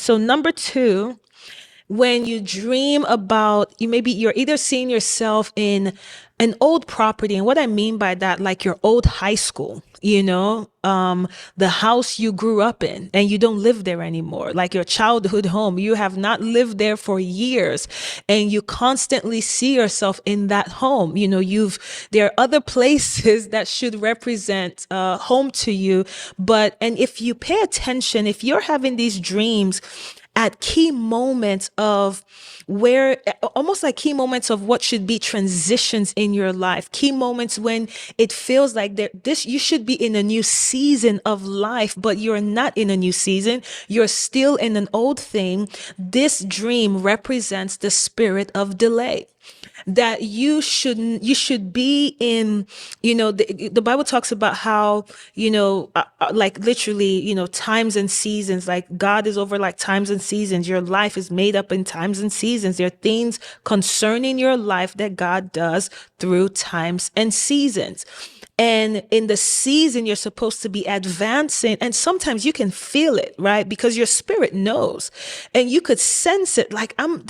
So number two, when you dream about, you're either seeing yourself in an old property. And what I mean by that, like your old high school, the house you grew up in and you don't live there anymore, like your childhood home. You have not lived there for years and you constantly see yourself in that home. There are other places that should represent home to you. And if you pay attention, if you're having these dreams at key moments of where, almost like key moments of what should be transitions in your life, key moments when it feels like you should be in a new season of life, but you're not in a new season. You're still in an old thing. This dream represents the spirit of delay. That you should be in, the Bible talks about how, like literally, times and seasons, like God is over like times and seasons. Your life is made up in times and seasons. There are things concerning your life that God does through times and seasons. And in the season, you're supposed to be advancing. And sometimes you can feel it, right? Because your spirit knows and you could sense it. Like I'm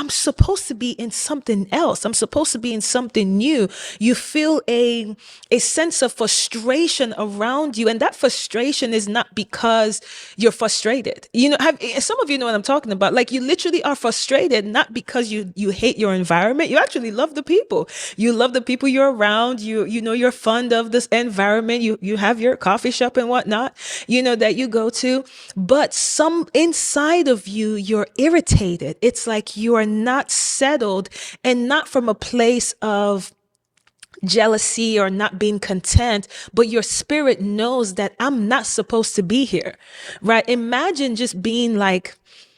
supposed to be in something else. I'm supposed to be in something new. You feel a sense of frustration around you. And that frustration is not because you're frustrated. Some of you know what I'm talking about. Like you literally are frustrated, not because you hate your environment. You actually love the people. You love the people you're around. You're fond of this environment. You have your coffee shop and whatnot, that you go to, but some inside of you're irritated. It's like you are not settled, and not from a place of jealousy or not being content, but your spirit knows that I'm not supposed to be here, right? Imagine just being like,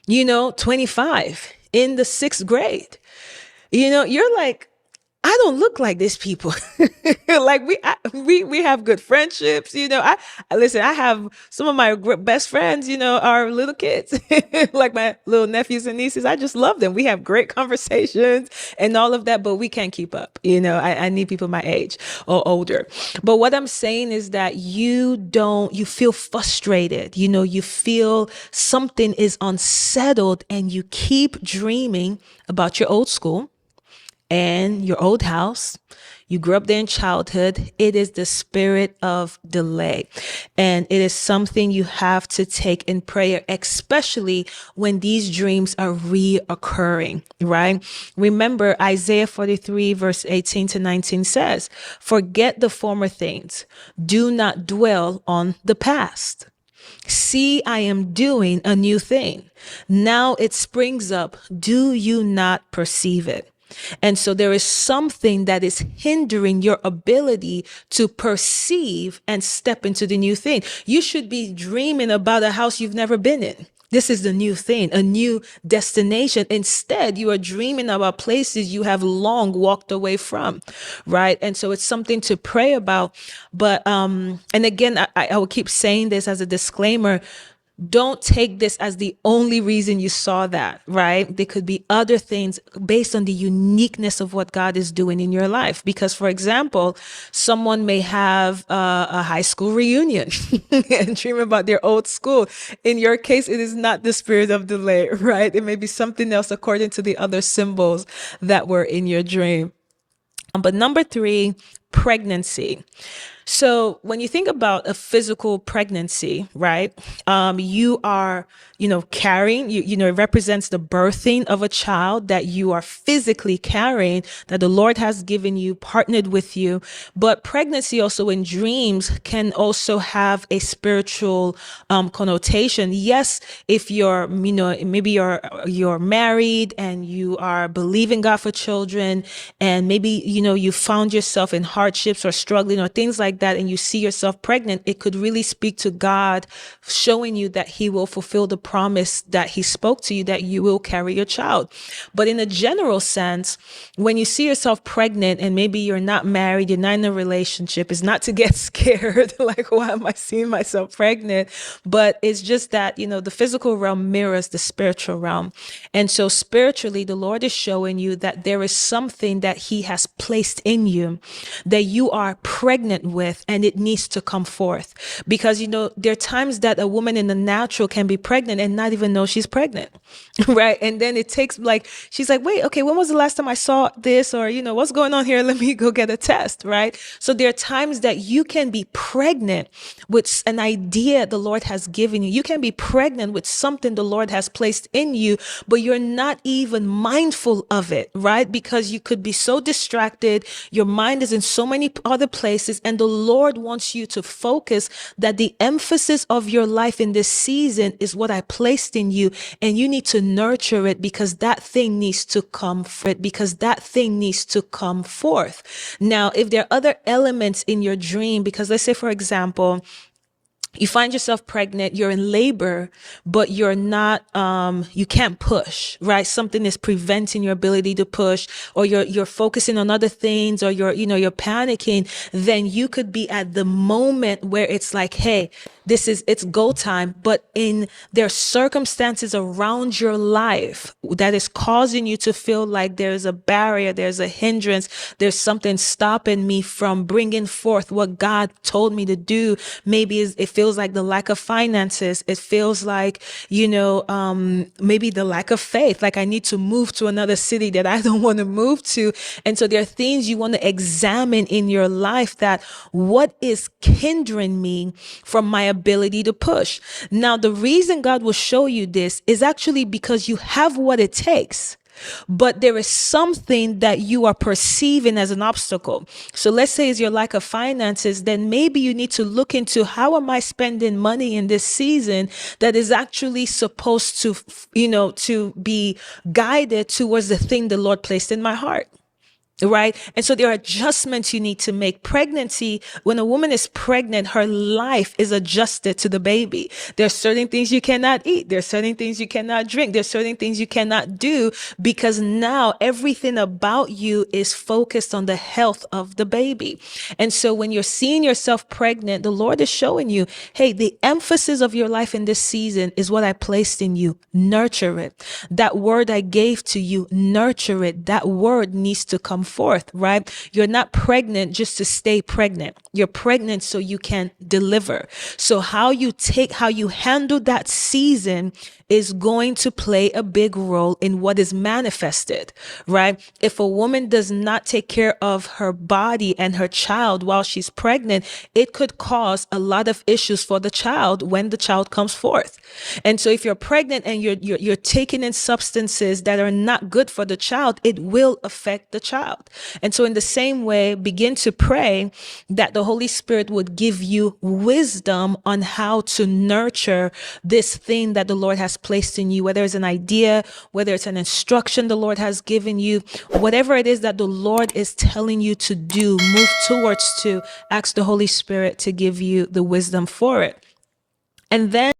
25 in the 6th grade. You're like, I don't look like these people. Like we have good friendships. Listen, I have some of my best friends, are little kids, like my little nephews and nieces. I just love them. We have great conversations and all of that, but we can't keep up. I need people my age or older. But what I'm saying is that you feel frustrated. You feel something is unsettled and you keep dreaming about your old school and your old house. You grew up there in childhood. It is the spirit of delay. And it is something you have to take in prayer, especially when these dreams are reoccurring, right? Remember, Isaiah 43 verse 18 to 19 says, "Forget the former things. Do not dwell on the past. See, I am doing a new thing. Now it springs up. Do you not perceive it?" And so there is something that is hindering your ability to perceive and step into the new thing. You should be dreaming about a house you've never been in. This is the new thing, a new destination. Instead, you are dreaming about places you have long walked away from, right? And so it's something to pray about. But, and again, I will keep saying this as a disclaimer. Don't take this as the only reason you saw that, right? There could be other things based on the uniqueness of what God is doing in your life. Because, for example, someone may have a high school reunion and dream about their old school. In your case, it is not the spirit of delay, right? It may be something else according to the other symbols that were in your dream. But number 3, pregnancy. So when you think about a physical pregnancy, right, you are, carrying, it represents the birthing of a child that you are physically carrying, that the Lord has given you, partnered with you. But pregnancy also in dreams can also have a spiritual connotation. Yes, if you're, maybe you're married and you are believing God for children, and maybe, you found yourself in hardships or struggling or things like that, and you see yourself pregnant, it could really speak to God showing you that he will fulfill the promise that he spoke to you, that you will carry your child. But in a general sense, when you see yourself pregnant and maybe you're not married, you're not in a relationship, it's not to get scared, like, why am I seeing myself pregnant? But it's just that, the physical realm mirrors the spiritual realm. And so spiritually, the Lord is showing you that there is something that he has placed in you that you are pregnant with, and it needs to come forth. Because, there are times that a woman in the natural can be pregnant and not even know she's pregnant, right? And then it takes she's like, wait, okay, when was the last time I saw this? Or, what's going on here? Let me go get a test, right? So there are times that you can be pregnant with an idea the Lord has given you. You can be pregnant with something the Lord has placed in you, but you're not even mindful of it, right? Because you could be so distracted. Your mind is in so many other places, and the Lord wants you to focus that the emphasis of your life in this season is what I placed in you, and you need to nurture it because that thing needs to come forth. Now, if there are other elements in your dream, because let's say, for example, you find yourself pregnant, you're in labor, but you're not, you can't push, right? Something is preventing your ability to push, or you're focusing on other things, or you're panicking. Then you could be at the moment where it's like, hey, it's go time, but there are circumstances around your life that is causing you to feel like there's a barrier, there's a hindrance, there's something stopping me from bringing forth what God told me to do. Maybe it feels like the lack of finances. It feels like, maybe the lack of faith. Like I need to move to another city that I don't want to move to. And so there are things you want to examine in your life, that what is hindering me from my ability to push. Now, the reason God will show you this is actually because you have what it takes, but there is something that you are perceiving as an obstacle. So let's say it's your lack of finances. Then maybe you need to look into, how am I spending money in this season that is actually supposed to, to be guided towards the thing the Lord placed in my heart. Right. And so there are adjustments you need to make. Pregnancy, when a woman is pregnant, her life is adjusted to the baby. There's certain things you cannot eat. There's certain things you cannot drink. There's certain things you cannot do, because now everything about you is focused on the health of the baby. And so when you're seeing yourself pregnant, the Lord is showing you, hey, the emphasis of your life in this season is what I placed in you. Nurture it. That word I gave to you, nurture it. That word needs to come forth, right? You're not pregnant just to stay pregnant. You're pregnant so you can deliver. So how you handle that season is going to play a big role in what is manifested, right? If a woman does not take care of her body and her child while she's pregnant, it could cause a lot of issues for the child when the child comes forth. And so if you're pregnant and you're taking in substances that are not good for the child, it will affect the child. And so in the same way, begin to pray that the Holy Spirit would give you wisdom on how to nurture this thing that the Lord has placed in you, whether it's an idea, whether it's an instruction the Lord has given you, whatever it is that the Lord is telling you to do, move towards, to ask the Holy Spirit to give you the wisdom for it. And then